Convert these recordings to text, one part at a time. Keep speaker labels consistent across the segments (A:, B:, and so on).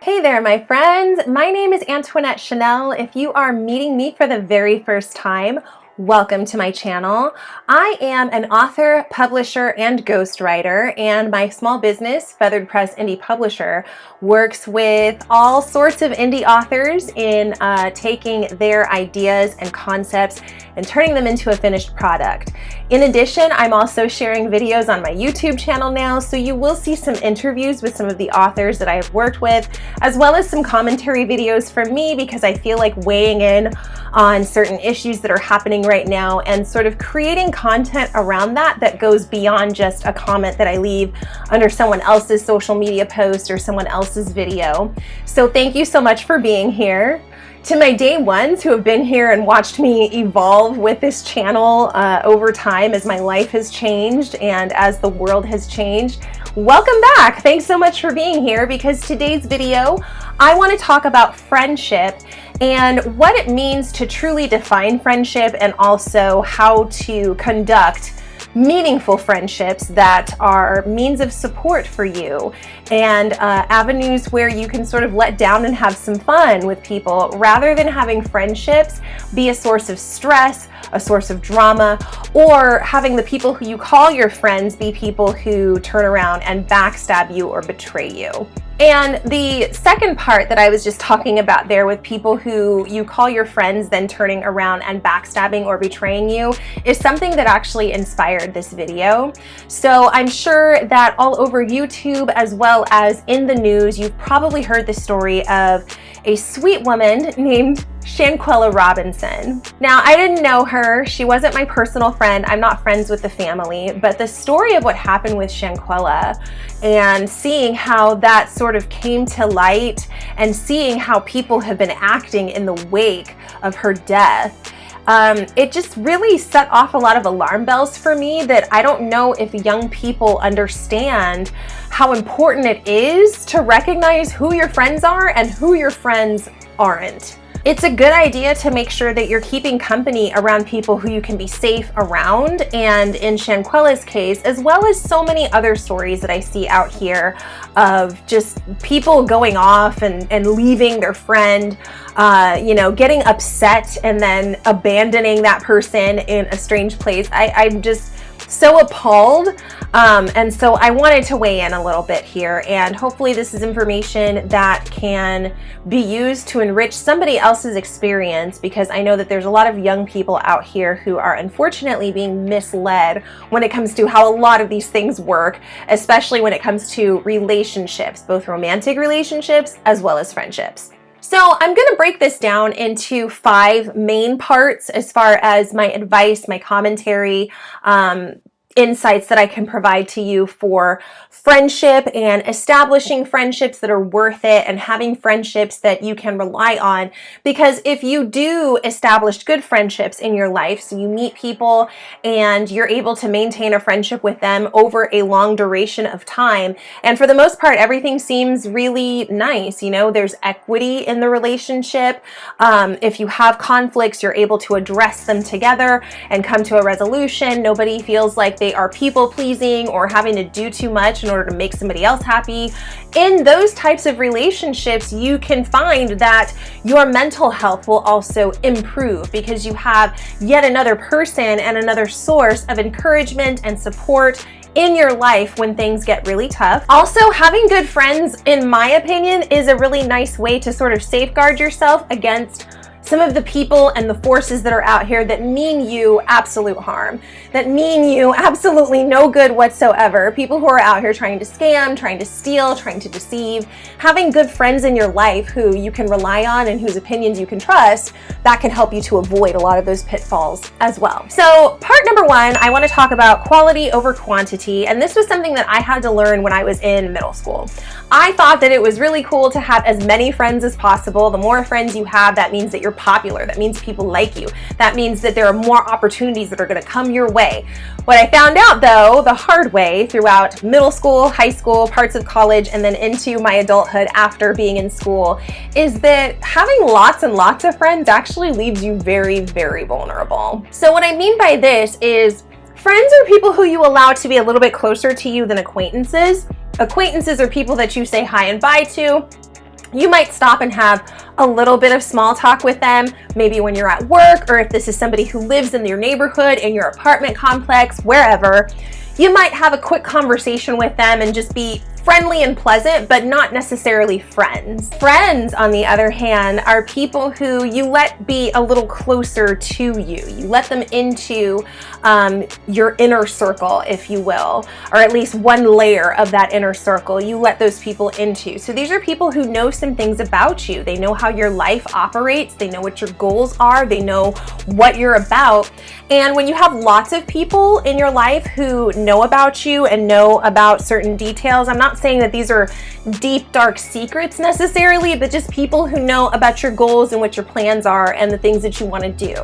A: Hey there, my friends. My name is Antoinette Chanel. If you are meeting me for the very first time, welcome to my channel. I am an author, publisher, and ghostwriter, and my small business, Feathered Press Indie Publisher, works with all sorts of indie authors in taking their ideas and concepts and turning them into a finished product. In addition, I'm also sharing videos on my YouTube channel now, so you will see some interviews with some of the authors that I have worked with, as well as some commentary videos from me because I feel like weighing in on certain issues that are happening right now and sort of creating content around that goes beyond just a comment that I leave under someone else's social media post or someone else's video. So thank you so much for being here. To my day ones who have been here and watched me evolve with this channel over time as my life has changed and as the world has changed, welcome back. Thanks so much for being here because today's video, I want to talk about friendship and what it means to truly define friendship and also how to conduct meaningful friendships that are means of support for you and avenues where you can sort of let down and have some fun with people rather than having friendships be a source of stress, a source of drama, or having the people who you call your friends be people who turn around and backstab you or betray you. And the second part that I was just talking about there with people who you call your friends then turning around and backstabbing or betraying you is something that actually inspired this video. So I'm sure that all over YouTube as well as in the news, you've probably heard the story of a sweet woman named Shanquella Robinson. Now, I didn't know her. She wasn't my personal friend. I'm not friends with the family, but the story of what happened with Shanquella and seeing how that sort of came to light and seeing how people have been acting in the wake of her death, it just really set off a lot of alarm bells for me that I don't know if young people understand how important it is to recognize who your friends are and who your friends aren't. It's a good idea to make sure that you're keeping company around people who you can be safe around, and in Shanquella's case, as well as so many other stories that I see out here of just people going off and leaving their friend, getting upset and then abandoning that person in a strange place. I'm just so appalled. And so I wanted to weigh in a little bit here, and hopefully this is information that can be used to enrich somebody else's experience, because I know that there's a lot of young people out here who are unfortunately being misled when it comes to how a lot of these things work, especially when it comes to relationships, both romantic relationships as well as friendships. So I'm going to break this down into 5 main parts as far as my advice, my commentary, insights that I can provide to you for friendship and establishing friendships that are worth it and having friendships that you can rely on. Because if you do establish good friendships in your life, so you meet people and you're able to maintain a friendship with them over a long duration of time, and for the most part, everything seems really nice. You know, there's equity in the relationship. If you have conflicts, you're able to address them together and come to a resolution. Nobody feels like they are people pleasing or having to do too much in order to make somebody else happy. In those types of relationships, you can find that your mental health will also improve because you have yet another person and another source of encouragement and support in your life when things get really tough. Also, having good friends, in my opinion, is a really nice way to sort of safeguard yourself against some of the people and the forces that are out here that mean you absolute harm, that mean you absolutely no good whatsoever. People who are out here trying to scam, trying to steal, trying to deceive. Having good friends in your life who you can rely on and whose opinions you can trust, that can help you to avoid a lot of those pitfalls as well. So part number 1, I want to talk about quality over quantity. And this was something that I had to learn when I was in middle school. I thought that it was really cool to have as many friends as possible. The more friends you have, that means that you're popular. That means people like you. That means that there are more opportunities that are going to come your way. What I found out, though, the hard way throughout middle school, high school, parts of college, and then into my adulthood after being in school, is that having lots and lots of friends actually leaves you very, very vulnerable. So what I mean by this is friends are people who you allow to be a little bit closer to you than acquaintances. Acquaintances are people that you say hi and bye to. You might stop and have a little bit of small talk with them, maybe when you're at work, or if this is somebody who lives in your neighborhood, in your apartment complex, wherever. You might have a quick conversation with them and just be friendly and pleasant, but not necessarily friends. Friends, on the other hand, are people who you let be a little closer to you. You let them into your inner circle, if you will, or at least one layer of that inner circle you let those people into. So these are people who know some things about you. They know how your life operates. They know what your goals are. They know what you're about. And when you have lots of people in your life who know about you and know about certain details, I'm not saying that these are deep, dark secrets necessarily, but just people who know about your goals and what your plans are and the things that you want to do.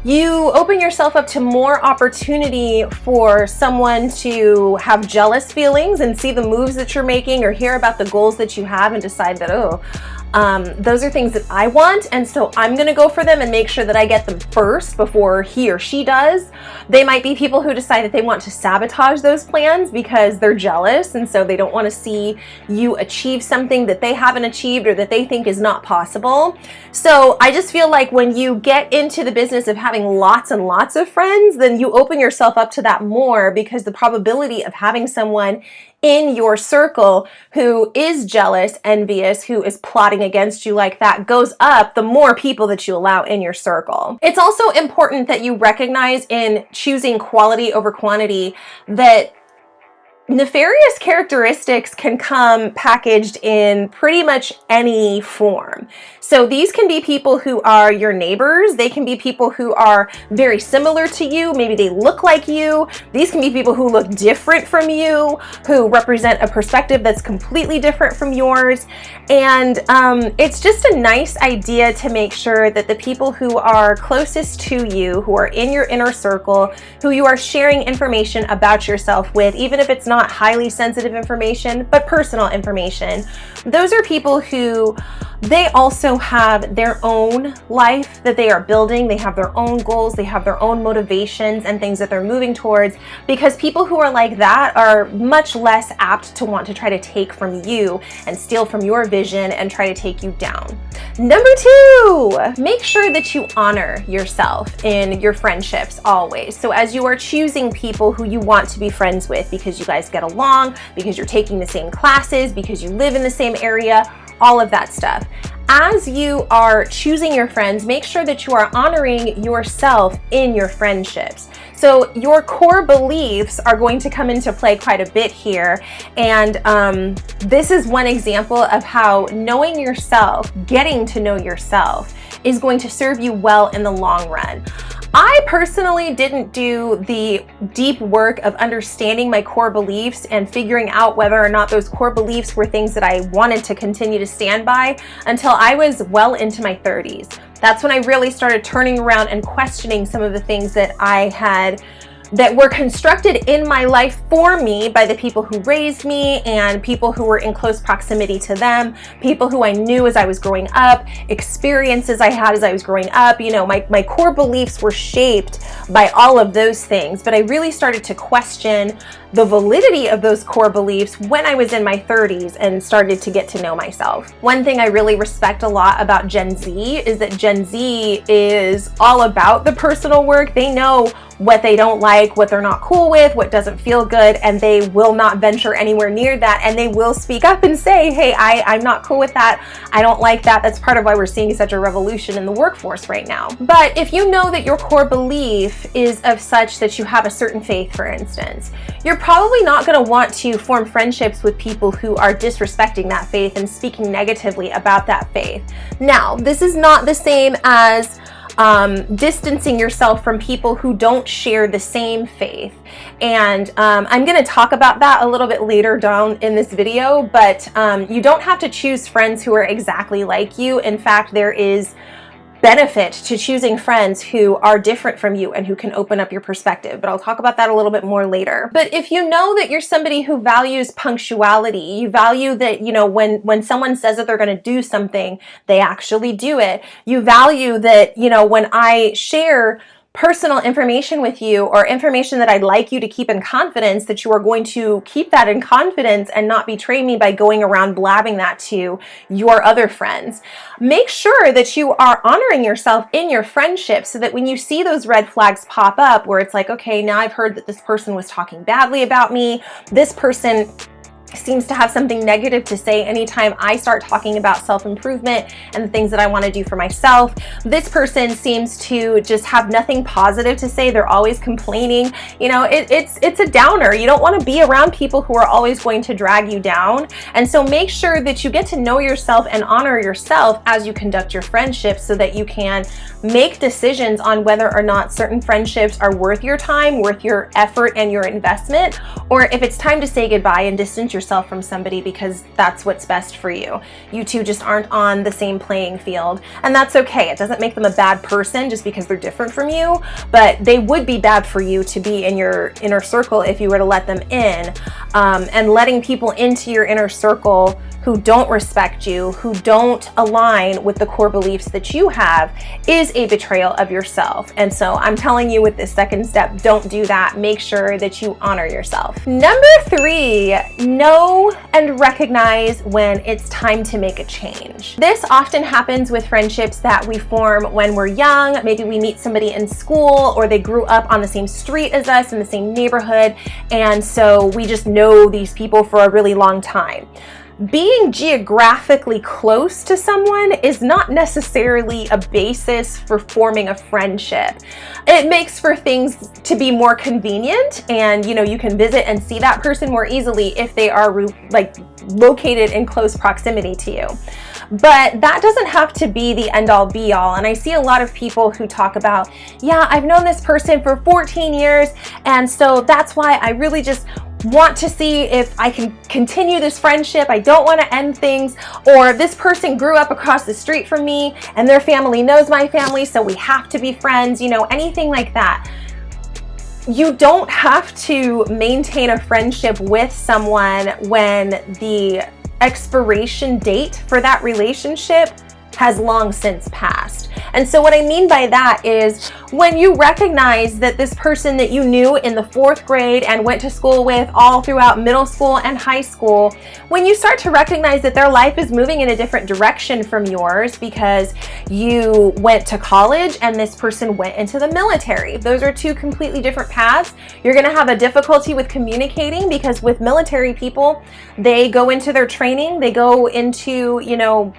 A: You open yourself up to more opportunity for someone to have jealous feelings and see the moves that you're making or hear about the goals that you have and decide that, those are things that I want, and so I'm gonna go for them and make sure that I get them first before he or she does. They might be people who decide that they want to sabotage those plans because they're jealous, and so they don't want to see you achieve something that they haven't achieved or that they think is not possible. So I just feel like when you get into the business of having lots and lots of friends, then you open yourself up to that more, because the probability of having someone in your circle who is jealous, envious, who is plotting against you like that goes up the more people that you allow in your circle. It's also important that you recognize in choosing quality over quantity that nefarious characteristics can come packaged in pretty much any form. So these can be people who are your neighbors. They can be people who are very similar to you. Maybe they look like you. These can be people who look different from you, who represent a perspective that's completely different from yours. And it's just a nice idea to make sure that the people who are closest to you, who are in your inner circle, who you are sharing information about yourself with, even if it's not highly sensitive information, but personal information, those are people who they also have their own life that they are building. They have their own goals. They have their own motivations and things that they're moving towards, because people who are like that are much less apt to want to try to take from you and steal from your vision and try to take you down. Number 2, make sure that you honor yourself in your friendships always. So as you are choosing people who you want to be friends with because you guys get along, because you're taking the same classes, because you live in the same area, all of that stuff. As you are choosing your friends, make sure that you are honoring yourself in your friendships. So your core beliefs are going to come into play quite a bit here. And this is one example of how knowing yourself, getting to know yourself, is going to serve you well in the long run. I personally didn't do the deep work of understanding my core beliefs and figuring out whether or not those core beliefs were things that I wanted to continue to stand by until I was well into my 30s. That's when I really started turning around and questioning some of the things that I had that were constructed in my life for me by the people who raised me and people who were in close proximity to them, people who I knew as I was growing up, experiences I had as I was growing up. You know, my core beliefs were shaped by all of those things, but I really started to question the validity of those core beliefs when I was in my 30s and started to get to know myself. One thing I really respect a lot about Gen Z is that Gen Z is all about the personal work. They know what they don't like, what they're not cool with, what doesn't feel good, and they will not venture anywhere near that, and they will speak up and say, hey, I'm not cool with that, I don't like that. That's part of why we're seeing such a revolution in the workforce right now. But if you know that your core belief is of such that you have a certain faith, for instance, you're probably not going to want to form friendships with people who are disrespecting that faith and speaking negatively about that faith. Now, this is not the same as distancing yourself from people who don't share the same faith. And I'm going to talk about that a little bit later down in this video, but you don't have to choose friends who are exactly like you. In fact, there is benefit to choosing friends who are different from you and who can open up your perspective, but I'll talk about that a little bit more later. But if you know that you're somebody who values punctuality, you value that, you know, when someone says that they're going to do something, they actually do it. You value that, you know, when I share personal information with you, or information that I'd like you to keep in confidence, that you are going to keep that in confidence and not betray me by going around blabbing that to your other friends. Make sure that you are honoring yourself in your friendship, so that when you see those red flags pop up where it's like, okay, now I've heard that this person was talking badly about me, this person seems to have something negative to say anytime I start talking about self-improvement and the things that I want to do for myself. This person seems to just have nothing positive to say. They're always complaining. You know, it's a downer. You don't want to be around people who are always going to drag you down. And so make sure that you get to know yourself and honor yourself as you conduct your friendships, so that you can make decisions on whether or not certain friendships are worth your time, worth your effort and your investment, or if it's time to say goodbye and distance yourself from somebody because that's what's best for you. You two just aren't on the same playing field, and that's okay. It doesn't make them a bad person just because they're different from you, but they would be bad for you to be in your inner circle if you were to let them in. And letting people into your inner circle who don't respect you, who don't align with the core beliefs that you have, is a betrayal of yourself. And so I'm telling you with this second step, don't do that. Make sure that you honor yourself. Number 3, know and recognize when it's time to make a change. This often happens with friendships that we form when we're young. Maybe we meet somebody in school, or they grew up on the same street as us in the same neighborhood, and so we just know these people for a really long time. Being geographically close to someone is not necessarily a basis for forming a friendship. It makes for things to be more convenient, and you can visit and see that person more easily if they are located in close proximity to you. But that doesn't have to be the end-all be-all. And I see a lot of people who talk about, yeah, I've known this person for 14 years, and so that's why I really just want to see if I can continue this friendship. I don't want to end things. Or this person grew up across the street from me and their family knows my family, so we have to be friends, anything like that. You don't have to maintain a friendship with someone when the expiration date for that relationship has long since passed. And so what I mean by that is, when you recognize that this person that you knew in the 4th grade and went to school with all throughout middle school and high school, when you start to recognize that their life is moving in a different direction from yours because you went to college and this person went into the military, those are 2 completely different paths. You're going to have a difficulty with communicating, because with military people, they go into their training, they go into,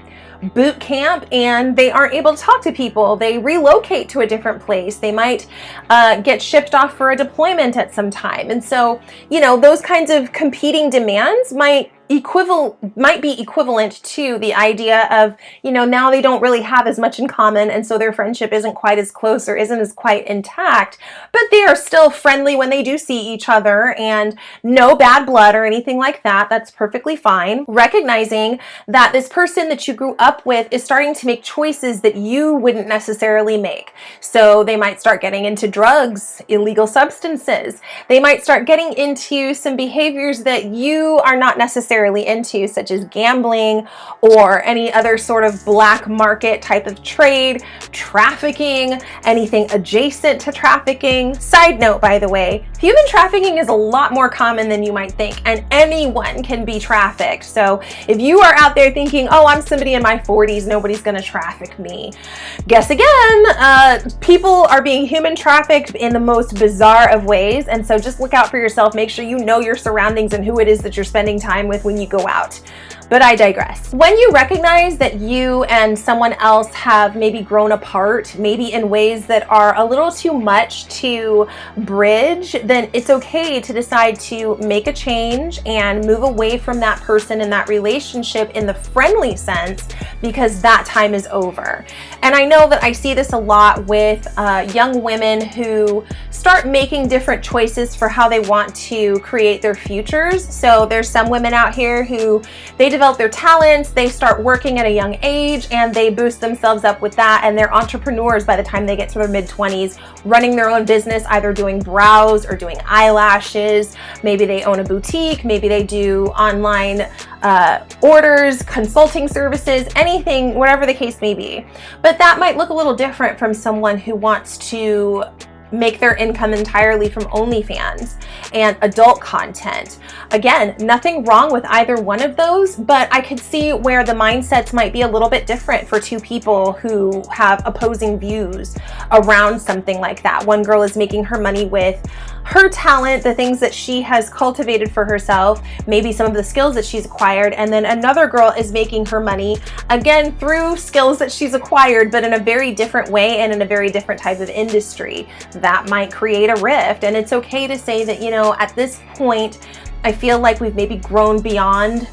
A: boot camp, and they aren't able to talk to people. They relocate to a different place. They might get shipped off for a deployment at some time. And so, those kinds of competing demands might be equivalent to the idea of, now they don't really have as much in common, and so their friendship isn't quite as close or isn't as quite intact, but they are still friendly when they do see each other, and no bad blood or anything like that. That's perfectly fine. Recognizing that this person that you grew up with is starting to make choices that you wouldn't necessarily make. So they might start getting into drugs, illegal substances. They might start getting into some behaviors that you are not necessarily into, such as gambling or any other sort of black market type of trade, trafficking, anything adjacent to trafficking. Side note, by the way, human trafficking is a lot more common than you might think, and anyone can be trafficked. So if you are out there thinking, oh, I'm somebody in my 40s, nobody's gonna traffic me, guess again. People are being human trafficked in the most bizarre of ways, and so just look out for yourself. Make sure you know your surroundings and who it is that you're spending time with when you go out. But I digress. When you recognize that you and someone else have maybe grown apart, maybe in ways that are a little too much to bridge, then it's okay to decide to make a change and move away from that person and that relationship in the friendly sense, because that time is over. And I know that I see this a lot with young women who start making different choices for how they want to create their futures. So there's some women out here who they develop develop their talents, they start working at a young age, and they boost themselves up with that, and they're entrepreneurs by the time they get to their mid-20s, running their own business, either doing brows or doing eyelashes. Maybe they own a boutique, maybe they do online orders, consulting services, anything, whatever the case may be. But that might look a little different from someone who wants to make their income entirely from OnlyFans and adult content. Again, nothing wrong with either one of those, but I could see where the mindsets might be a little bit different for two people who have opposing views around something like that. One girl is making her money with her talent, the things that she has cultivated for herself, maybe some of the skills that she's acquired, and then another girl is making her money, again, through skills that she's acquired, but in a very different way and in a very different type of industry. That might create a rift, and it's okay to say that, you know, at this point, I feel like we've maybe grown beyond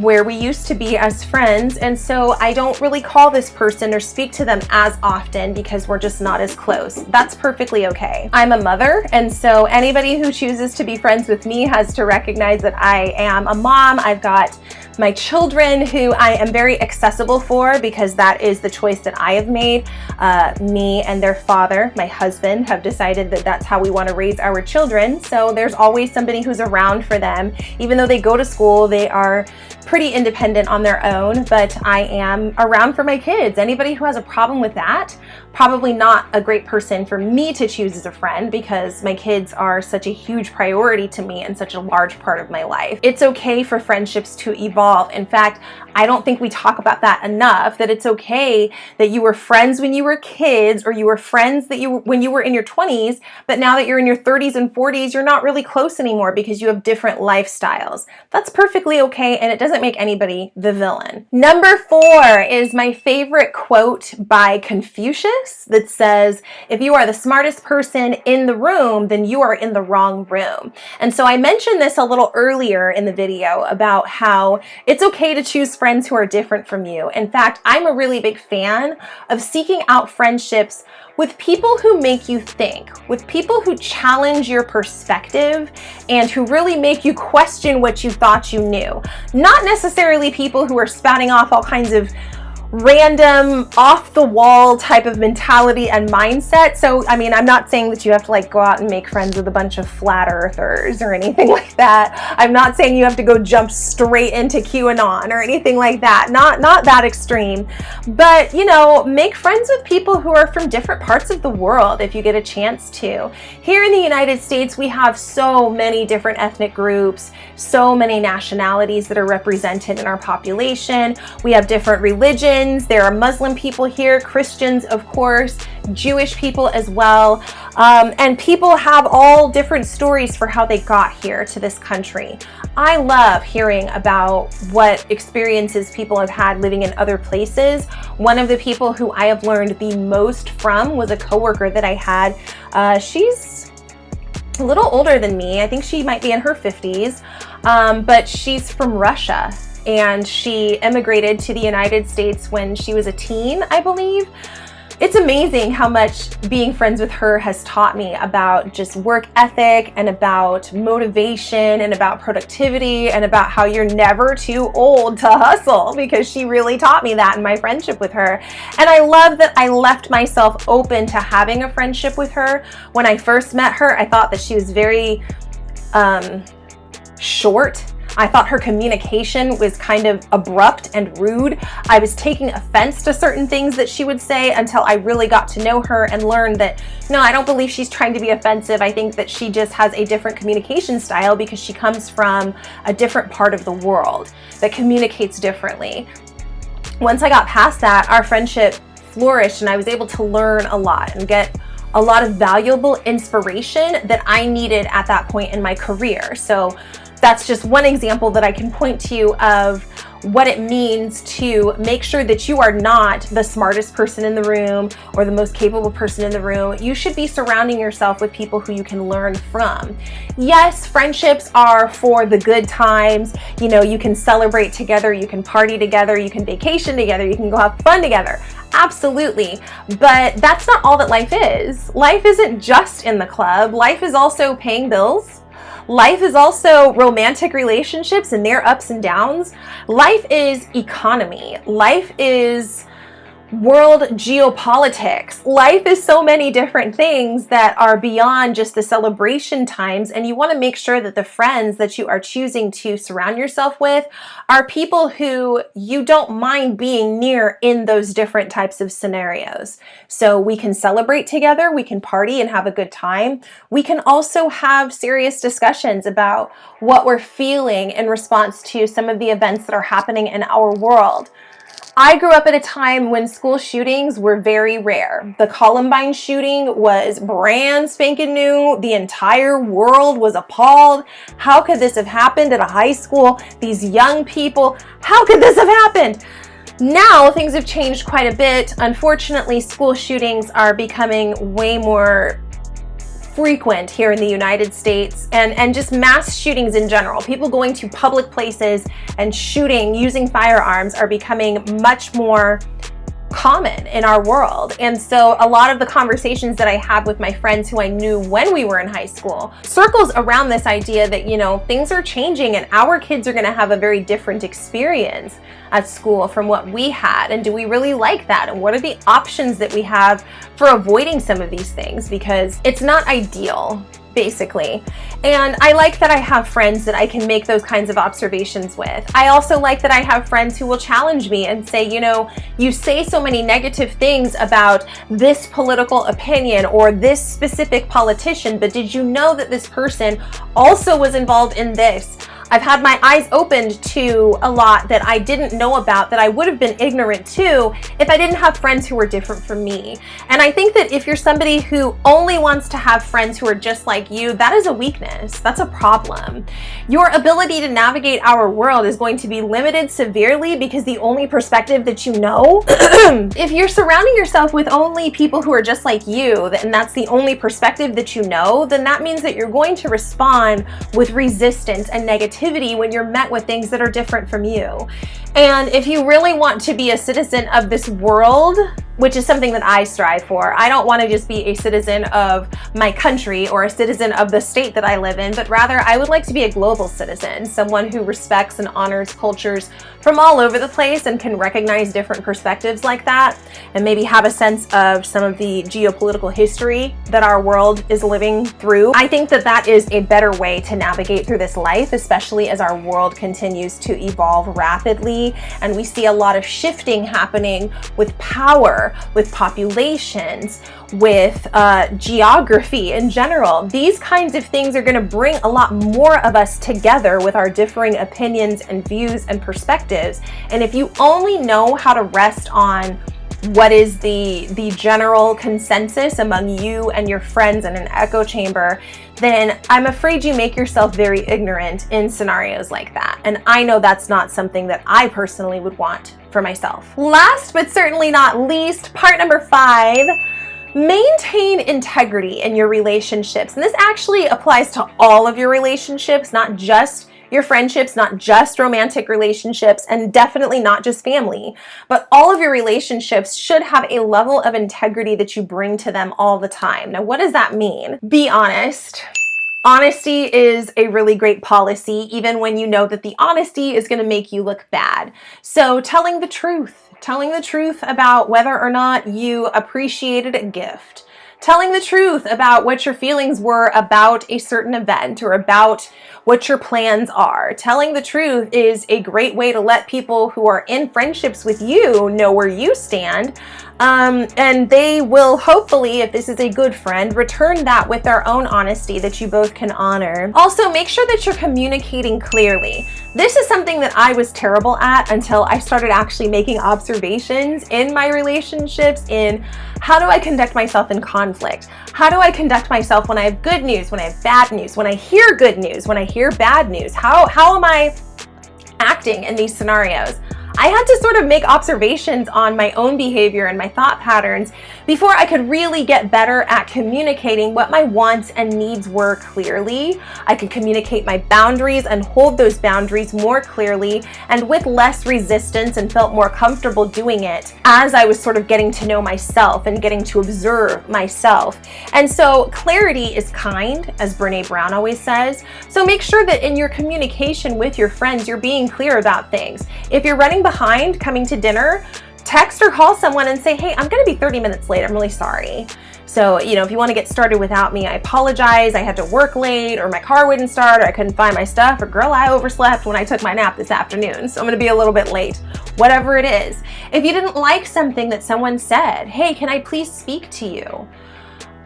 A: where we used to be as friends, and so I don't really call this person or speak to them as often because we're just not as close. That's perfectly okay. I'm a mother, and so anybody who chooses to be friends with me has to recognize that I am a mom. I've got my children who I am very accessible for because that is the choice that I have made. Me and their father, my husband, have decided that that's how we want to raise our children. So there's always somebody who's around for them. Even though they go to school, they are pretty independent on their own, but I am around for my kids. Anybody who has a problem with that, probably not a great person for me to choose as a friend because my kids are such a huge priority to me and such a large part of my life. It's okay for friendships to evolve. In fact, I don't think we talk about that enough, that it's okay that you were friends when you were kids, or you were friends that when you were in your 20s, but now that you're in your 30s and 40s, you're not really close anymore because you have different lifestyles. That's perfectly okay, and it doesn't make anybody the villain. Number 4 is my favorite quote by Confucius that says, if you are the smartest person in the room, then you are in the wrong room. And so I mentioned this a little earlier in the video about how it's okay to choose friends who are different from you. In fact, I'm a really big fan of seeking out friendships with people who make you think, with people who challenge your perspective and who really make you question what you thought you knew. Not necessarily people who are spouting off all kinds of random off-the-wall type of mentality and mindset. So, I mean, I'm not saying that you have to like go out and make friends with a bunch of flat earthers or anything like that. I'm not saying you have to go jump straight into QAnon or anything like that. Not that extreme. But, you know, make friends with people who are from different parts of the world if you get a chance to. Here in the United States, we have so many different ethnic groups, so many nationalities that are represented in our population. We have different religions. There are Muslim people here, Christians, of course, Jewish people as well. And people have all different stories for how they got here to this country. I love hearing about what experiences people have had living in other places. One of the people who I have learned the most from was a coworker that I had. She's a little older than me. I think she might be in her 50s, but she's from Russia. And she immigrated to the United States when she was a teen, I believe. It's amazing how much being friends with her has taught me about just work ethic and about motivation and about productivity and about how you're never too old to hustle, because she really taught me that in my friendship with her. And I love that I left myself open to having a friendship with her. When I first met her, I thought that she was very short. I thought her communication was kind of abrupt and rude. I was taking offense to certain things that she would say until I really got to know her and learned that, no, I don't believe she's trying to be offensive. I think that she just has a different communication style because she comes from a different part of the world that communicates differently. Once I got past that, our friendship flourished and I was able to learn a lot and get a lot of valuable inspiration that I needed at that point in my career. So that's just one example that I can point to you of what it means to make sure that you are not the smartest person in the room or the most capable person in the room. You should be surrounding yourself with people who you can learn from. Yes, friendships are for the good times. You know, you can celebrate together, you can party together, you can vacation together, you can go have fun together. Absolutely. But that's not all that life is. Life isn't just in the club. Life is also paying bills. Life is also romantic relationships and their ups and downs. Life is economy. Life is world geopolitics. Life is so many different things that are beyond just the celebration times, and you want to make sure that the friends that you are choosing to surround yourself with are people who you don't mind being near in those different types of scenarios. So we can celebrate together, we can party and have a good time. We can also have serious discussions about what we're feeling in response to some of the events that are happening in our world. I grew up at a time when school shootings were very rare. The Columbine shooting was brand spanking new. The entire world was appalled. How could this have happened at a high school? These young people, how could this have happened? Now things have changed quite a bit. Unfortunately, school shootings are becoming way more frequent here in the United States, and just mass shootings in general. People going to public places and shooting using firearms are becoming much more common in our world. And so a lot of the conversations that I have with my friends who I knew when we were in high school circles around this idea that, you know, things are changing and our kids are going to have a very different experience at school from what we had. And do we really like that? And what are the options that we have for avoiding some of these things? Because it's not ideal, basically. And I like that I have friends that I can make those kinds of observations with. I also like that I have friends who will challenge me and say, you know, you say so many negative things about this political opinion or this specific politician, but did you know that this person also was involved in this? I've had my eyes opened to a lot that I didn't know about, that I would have been ignorant to if I didn't have friends who were different from me. And I think that if you're somebody who only wants to have friends who are just like you, that is a weakness. That's a problem. Your ability to navigate our world is going to be limited severely because the only perspective that you know, if you're surrounding yourself with only people who are just like you, and that's the only perspective that you know, then that means that you're going to respond with resistance and negativity when you're met with things that are different from you. And if you really want to be a citizen of this world, which is something that I strive for, I don't want to just be a citizen of my country or a citizen of the state that I live in, but rather I would like to be a global citizen, someone who respects and honors cultures from all over the place and can recognize different perspectives like that, and maybe have a sense of some of the geopolitical history that our world is living through. I think that that is a better way to navigate through this life, especially as our world continues to evolve rapidly and we see a lot of shifting happening with power, with populations, with geography in general. These kinds of things are going to bring a lot more of us together with our differing opinions and views and perspectives. And if you only know how to rest on what is the general consensus among you and your friends in an echo chamber, then I'm afraid you make yourself very ignorant in scenarios like that. And I know that's not something that I personally would want for myself. Last but certainly not least, part number 5, maintain integrity in your relationships. And this actually applies to all of your relationships, not just your friendships, not just romantic relationships, and definitely not just family, but all of your relationships should have a level of integrity that you bring to them all the time. Now, what does that mean? Be honest. Honesty is a really great policy, even when you know that the honesty is going to make you look bad. So telling the truth about whether or not you appreciated a gift, telling the truth about what your feelings were about a certain event or about what your plans are. Telling the truth is a great way to let people who are in friendships with you know where you stand. And they will hopefully, if this is a good friend, return that with their own honesty that you both can honor. Also, make sure that you're communicating clearly. This is something that I was terrible at until I started actually making observations in my relationships in how do I conduct myself in conflict? How do I conduct myself when I have good news, when I have bad news, when I hear good news, when I hear bad news? How am I acting in these scenarios? I had to sort of make observations on my own behavior and my thought patterns before I could really get better at communicating what my wants and needs were clearly. I could communicate my boundaries and hold those boundaries more clearly and with less resistance, and felt more comfortable doing it as I was sort of getting to know myself and getting to observe myself. And so clarity is kind, as Brene Brown always says. So make sure that in your communication with your friends, you're being clear about things. If you're running behind coming to dinner, text or call someone and say, hey, I'm going to be 30 minutes late. I'm really sorry. So, if you want to get started without me, I apologize. I had to work late, or my car wouldn't start, or I couldn't find my stuff, or girl, I overslept when I took my nap this afternoon, so I'm going to be a little bit late. Whatever it is. If you didn't like something that someone said, hey, can I please speak to you?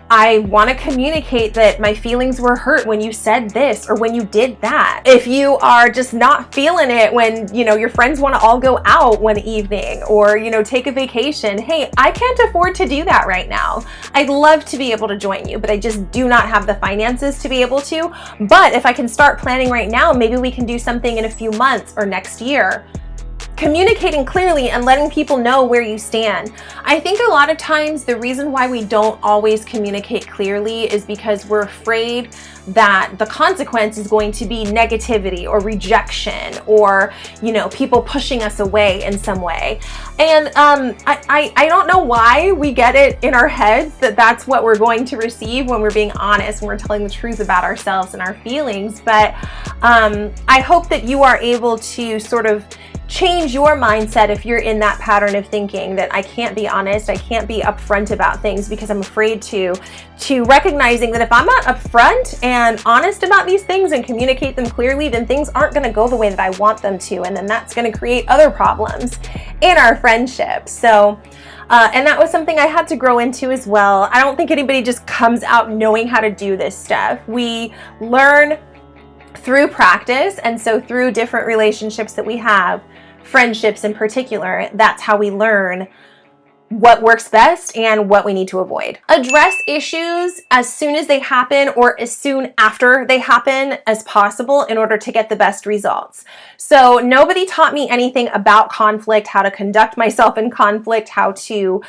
A: I want to communicate that my feelings were hurt when you said this or when you did that. If you are just not feeling it when, your friends want to all go out one evening or, take a vacation, hey, I can't afford to do that right now. I'd love to be able to join you, but I just do not have the finances to be able to. But if I can start planning right now, maybe we can do something in a few months or next year. Communicating clearly and letting people know where you stand. I think a lot of times the reason why we don't always communicate clearly is because we're afraid that the consequence is going to be negativity or rejection or, people pushing us away in some way. And I don't know why we get it in our heads that that's what we're going to receive when we're being honest, when we're telling the truth about ourselves and our feelings. But I hope that you are able to sort of change your mindset if you're in that pattern of thinking that I can't be honest, I can't be upfront about things because I'm afraid to recognizing that if I'm not upfront and honest about these things and communicate them clearly, then things aren't going to go the way that I want them to, and then that's going to create other problems in our friendship. So and that was something I had to grow into as well. I don't think anybody just comes out knowing how to do this stuff. We learn through practice, and so through different relationships that we have, friendships in particular, that's how we learn what works best and what we need to avoid. Address issues as soon as they happen or as soon after they happen as possible in order to get the best results. So nobody taught me anything about conflict, how to conduct myself in conflict, how to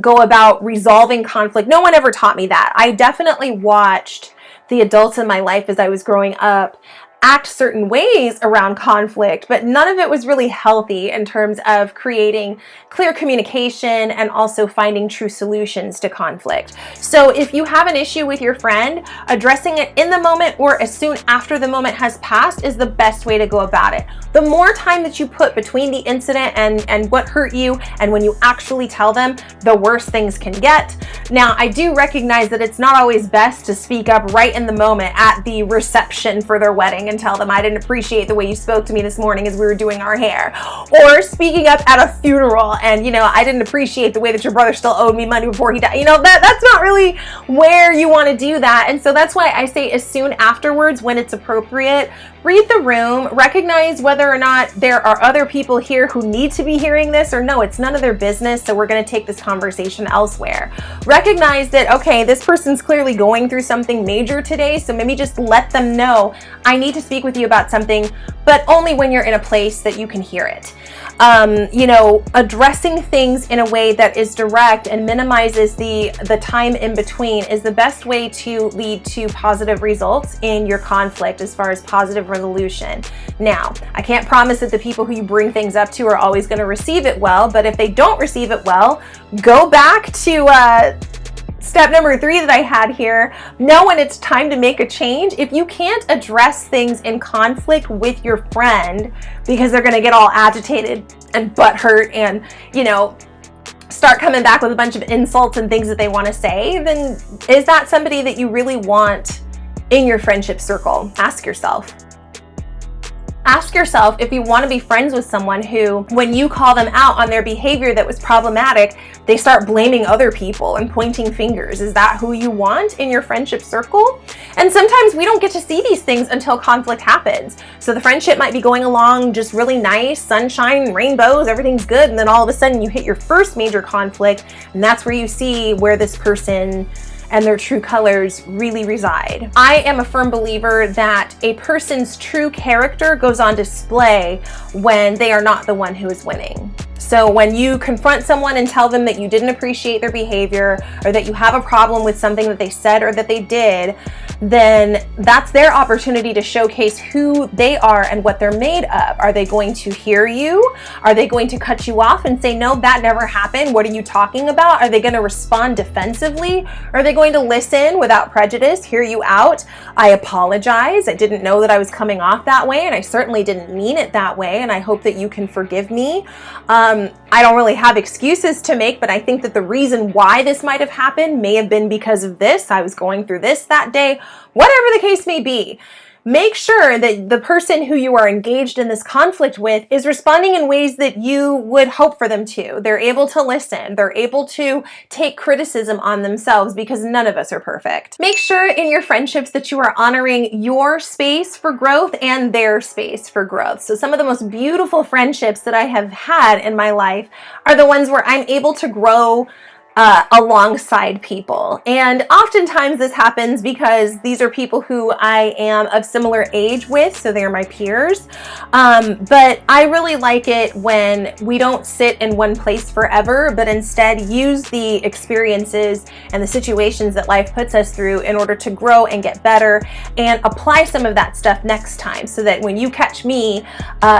A: go about resolving conflict. No one ever taught me that. I definitely watched the adults in my life as I was growing up act certain ways around conflict, but none of it was really healthy in terms of creating clear communication and also finding true solutions to conflict. So if you have an issue with your friend, addressing it in the moment or as soon after the moment has passed is the best way to go about it. The more time that you put between the incident and what hurt you and when you actually tell them, the worse things can get. Now, I do recognize that it's not always best to speak up right in the moment at the reception for their wedding and tell them, I didn't appreciate the way you spoke to me this morning as we were doing our hair. Or speaking up at a funeral and, I didn't appreciate the way that your brother still owed me money before he died. That's not really where you want to do that. And so that's why I say as soon afterwards when it's appropriate. Read the room, recognize whether or not there are other people here who need to be hearing this or no, it's none of their business, so we're going to take this conversation elsewhere. Recognize that, okay, this person's clearly going through something major today, so maybe just let them know, I need to speak with you about something, but only when you're in a place that you can hear it. Addressing things in a way that is direct and minimizes the time in between is the best way to lead to positive results in your conflict as far as positive resolution. Now, I can't promise that the people who you bring things up to are always going to receive it well, but if they don't receive it well, go back to step number 3 that I had here. Know when it's time to make a change. If you can't address things in conflict with your friend because they're going to get all agitated and butthurt and, start coming back with a bunch of insults and things that they want to say, then is that somebody that you really want in your friendship circle? Ask yourself. Ask yourself if you want to be friends with someone who, when you call them out on their behavior that was problematic, they start blaming other people and pointing fingers. Is that who you want in your friendship circle? And sometimes we don't get to see these things until conflict happens. So the friendship might be going along just really nice, sunshine, rainbows, everything's good, and then all of a sudden you hit your first major conflict, and that's where you see where this person and their true colors really reside. I am a firm believer that a person's true character goes on display when they are not the one who is winning. So when you confront someone and tell them that you didn't appreciate their behavior, or that you have a problem with something that they said or that they did, then that's their opportunity to showcase who they are and what they're made of. Are they going to hear you? Are they going to cut you off and say, no, that never happened? What are you talking about? Are they going to respond defensively? Or are they going to listen without prejudice, hear you out? I apologize. I didn't know that I was coming off that way, and I certainly didn't mean it that way, and I hope that you can forgive me. I don't really have excuses to make, but I think that the reason why this might have happened may have been because of this. I was going through this that day, whatever the case may be. Make sure that the person who you are engaged in this conflict with is responding in ways that you would hope for them to. They're able to listen. They're able to take criticism on themselves, because none of us are perfect. Make sure in your friendships that you are honoring your space for growth and their space for growth. So some of the most beautiful friendships that I have had in my life are the ones where I'm able to grow alongside people. And oftentimes this happens because these are people who I am of similar age with, so they're my peers. But I really like it when we don't sit in one place forever, but instead use the experiences and the situations that life puts us through in order to grow and get better, and apply some of that stuff next time, so that when you catch me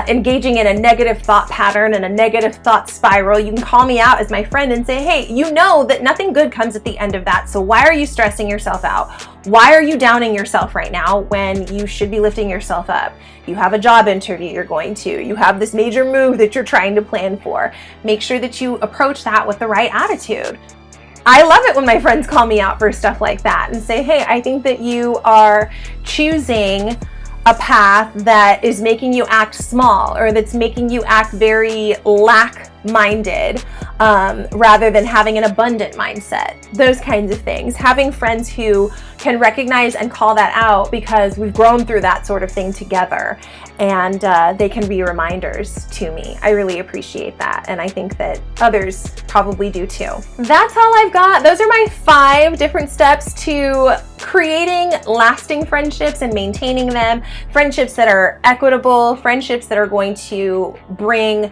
A: engaging in a negative thought pattern and a negative thought spiral, you can call me out as my friend and say, hey, you know that nothing good comes at the end of that. So why are you stressing yourself out? Why are you downing yourself right now when you should be lifting yourself up? You have a job interview you're going to. You have this major move that you're trying to plan for. Make sure that you approach that with the right attitude. I love it when my friends call me out for stuff like that and say, hey, I think that you are choosing a path that is making you act small, or that's making you act very lack-minded, rather than having an abundant mindset. Those kinds of things. Having friends who can recognize and call that out, because we've grown through that sort of thing together, and they can be reminders to me. I really appreciate that, and I think that others probably do too. That's all I've got. Those are my 5 different steps to creating lasting friendships and maintaining them. Friendships that are equitable, friendships that are going to bring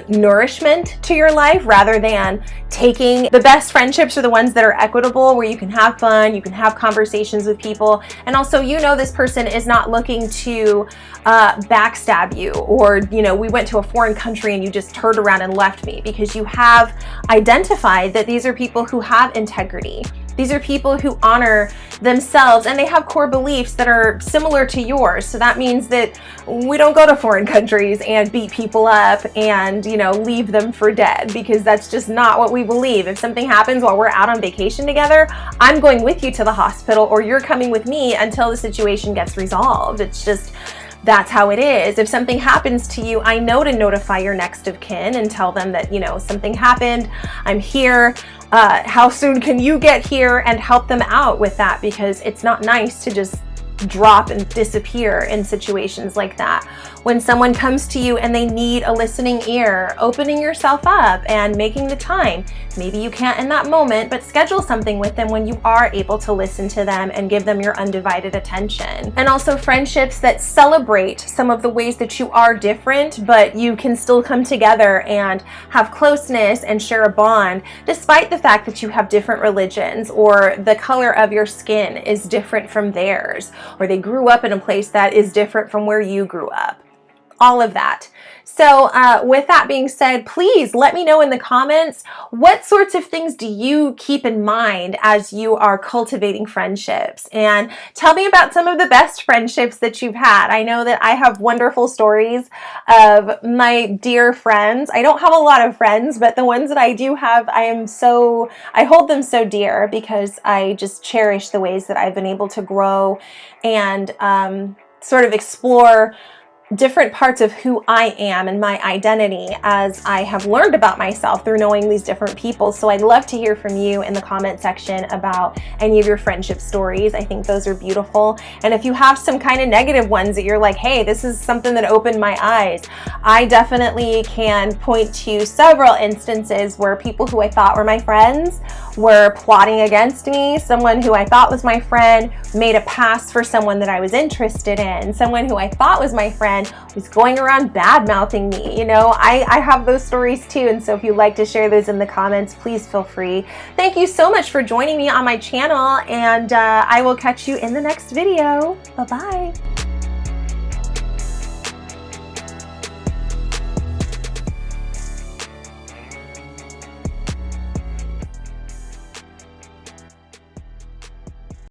A: nourishment to your life, rather than taking the best friendships are the ones that are equitable, where you can have fun, you can have conversations with people, and also this person is not looking to backstab you, or we went to a foreign country and you just turned around and left me, because you have identified that these are people who have integrity. These are people who honor themselves, and they have core beliefs that are similar to yours. So that means that we don't go to foreign countries and beat people up and, leave them for dead, because that's just not what we believe. If something happens while we're out on vacation together, I'm going with you to the hospital, or you're coming with me until the situation gets resolved. It's just, that's how it is. If something happens to you, I know to notify your next of kin and tell them that, something happened, I'm here. How soon can you get here, and help them out with that, because it's not nice to just drop and disappear in situations like that. When someone comes to you and they need a listening ear, opening yourself up and making the time. Maybe you can't in that moment, but schedule something with them when you are able to listen to them and give them your undivided attention. And also friendships that celebrate some of the ways that you are different, but you can still come together and have closeness and share a bond, despite the fact that you have different religions, or the color of your skin is different from theirs, or they grew up in a place that is different from where you grew up. All of that. So with that being said, please let me know in the comments, what sorts of things do you keep in mind as you are cultivating friendships? And tell me about some of the best friendships that you've had. I know that I have wonderful stories of my dear friends. I don't have a lot of friends, but the ones that I do have, I hold them so dear, because I just cherish the ways that I've been able to grow and sort of explore different parts of who I am and my identity as I have learned about myself through knowing these different people. So I'd love to hear from you in the comment section about any of your friendship stories. I think those are beautiful. And if you have some kind of negative ones that you're like, hey, this is something that opened my eyes, I definitely can point to several instances where people who I thought were my friends were plotting against me. Someone who I thought was my friend made a pass for someone that I was interested in. Someone who I thought was my friend was going around bad-mouthing me. You know, I have those stories too, and so if you'd like to share those in the comments, please feel free. Thank you so much for joining me on my channel, and I will catch you in the next video. Bye-bye.